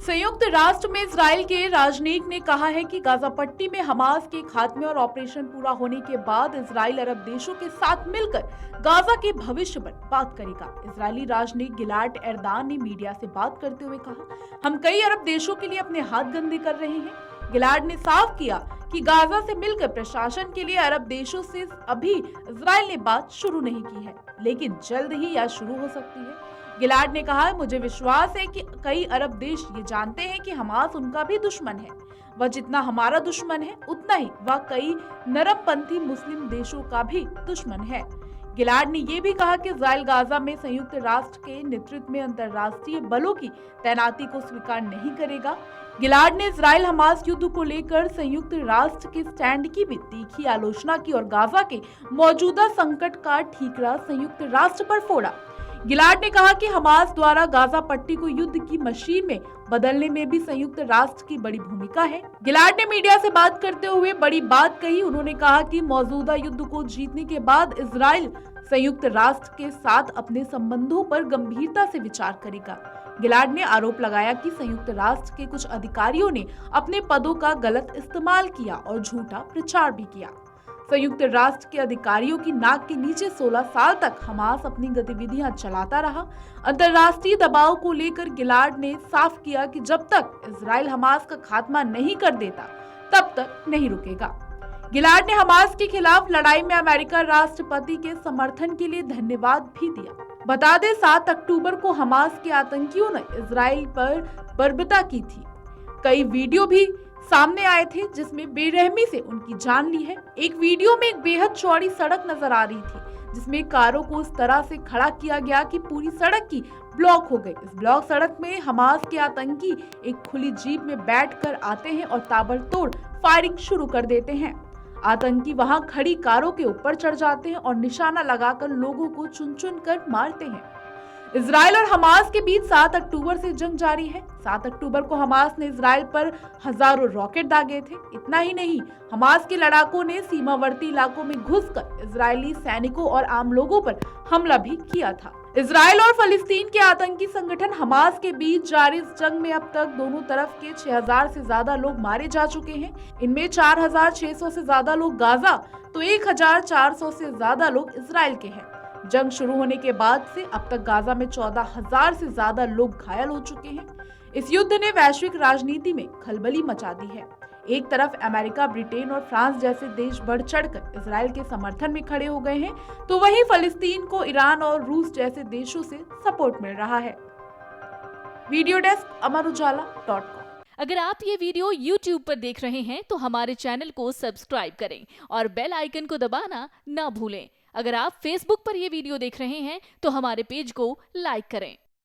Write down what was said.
संयुक्त राष्ट्र में इजराइल के राजनयिक ने कहा है कि गाजा पट्टी में हमास के खात्मे और ऑपरेशन पूरा होने के बाद इजराइल अरब देशों के साथ मिलकर गाजा के भविष्य पर बात करेगा। इजरायली राजनयिक गिलाड एरदान ने मीडिया से बात करते हुए कहा, हम कई अरब देशों के लिए अपने हाथ गंदे कर रहे हैं। गिलाड ने साफ किया कि गाजा से मिलकर प्रशासन के लिए अरब देशों से अभी इजराइल ने बात शुरू नहीं की है, लेकिन जल्द ही यह शुरू हो सकती है। गिलाड ने कहा, मुझे विश्वास है कि कई अरब देश ये जानते हैं कि हमास उनका भी दुश्मन है। वह जितना हमारा दुश्मन है उतना ही वह कई नरमपंथी मुस्लिम देशों का भी दुश्मन है। गिलाड ने यह भी कहा कि इजराइल गाजा में संयुक्त राष्ट्र के नेतृत्व में अंतर्राष्ट्रीय बलों की तैनाती को स्वीकार नहीं करेगा। गिलाड ने इजराइल हमास युद्ध को लेकर संयुक्त राष्ट्र के स्टैंड की भी तीखी आलोचना की और गाजा के मौजूदा संकट का ठीकरा संयुक्त राष्ट्र पर फोड़ा। गिलाड ने कहा कि हमास द्वारा गाजा पट्टी को युद्ध की मशीन में बदलने में भी संयुक्त राष्ट्र की बड़ी भूमिका है। गिलाड ने मीडिया से बात करते हुए बड़ी बात कही। उन्होंने कहा कि मौजूदा युद्ध को जीतने के बाद इजराइल संयुक्त राष्ट्र के साथ अपने संबंधों पर गंभीरता से विचार करेगा। गिलाड ने आरोप लगाया कि संयुक्त राष्ट्र के कुछ अधिकारियों ने अपने पदों का गलत इस्तेमाल किया और झूठा प्रचार भी किया। संयुक्त राष्ट्र के अधिकारियों की नाक के नीचे 16 साल तक हमास अपनी गतिविधियां चलाता रहा। अंतर्राष्ट्रीय दबाव को लेकर गिलाड ने साफ किया कि जब तक इजराइल हमास का खात्मा नहीं कर देता तब तक नहीं रुकेगा। गिलाड ने हमास के खिलाफ लड़ाई में अमेरिका राष्ट्रपति के समर्थन के लिए धन्यवाद भी दिया। बता दें, 7 अक्टूबर को हमास के आतंकियों ने इजराइल पर बर्बरता की थी। कई वीडियो भी सामने आए थे जिसमें बेरहमी से उनकी जान ली है। एक वीडियो में एक बेहद चौड़ी सड़क नजर आ रही थी जिसमें कारों को उस तरह से खड़ा किया गया कि पूरी सड़क की ब्लॉक हो गई। इस ब्लॉक सड़क में हमास के आतंकी एक खुली जीप में बैठकर आते हैं और ताबड़तोड़ फायरिंग शुरू कर देते हैं। आतंकी वहां खड़ी कारों के ऊपर चढ़ जाते हैं और निशाना लगाकर लोगों को चुन चुन कर मारते हैं। इजराइल और हमास के बीच 7 अक्टूबर से जंग जारी है। 7 अक्टूबर को हमास ने इजराइल पर हजारों रॉकेट दागे थे। इतना ही नहीं, हमास के लड़ाकों ने सीमावर्ती इलाकों में घुसकर इजरायली सैनिकों और आम लोगों पर हमला भी किया था। इजराइल और फलस्तीन के आतंकी संगठन हमास के बीच जारी इस जंग में अब तक दोनों तरफ के 6000 से ज्यादा लोग मारे जा चुके हैं। इनमें 4600 से ज्यादा लोग गाजा तो 1400 से ज्यादा लोग इजराइल के हैं। जंग शुरू होने के बाद से अब तक गाजा में 14000 से ज्यादा लोग घायल हो चुके हैं। इस युद्ध ने वैश्विक राजनीति में खलबली मचा दी है। एक तरफ अमेरिका, ब्रिटेन और फ्रांस जैसे देश बढ़ चढ़कर इजराइल के समर्थन में खड़े हो गए हैं, तो वहीं फलस्तीन को ईरान और रूस जैसे देशों से सपोर्ट मिल रहा है। वीडियो डेस्क अमरउजाला.com। अगर आप ये वीडियो YouTube पर देख रहे हैं तो हमारे चैनल को सब्सक्राइब करें और बेल आइकन को दबाना ना भूलें। अगर आप Facebook पर ये वीडियो देख रहे हैं तो हमारे पेज को लाइक करें।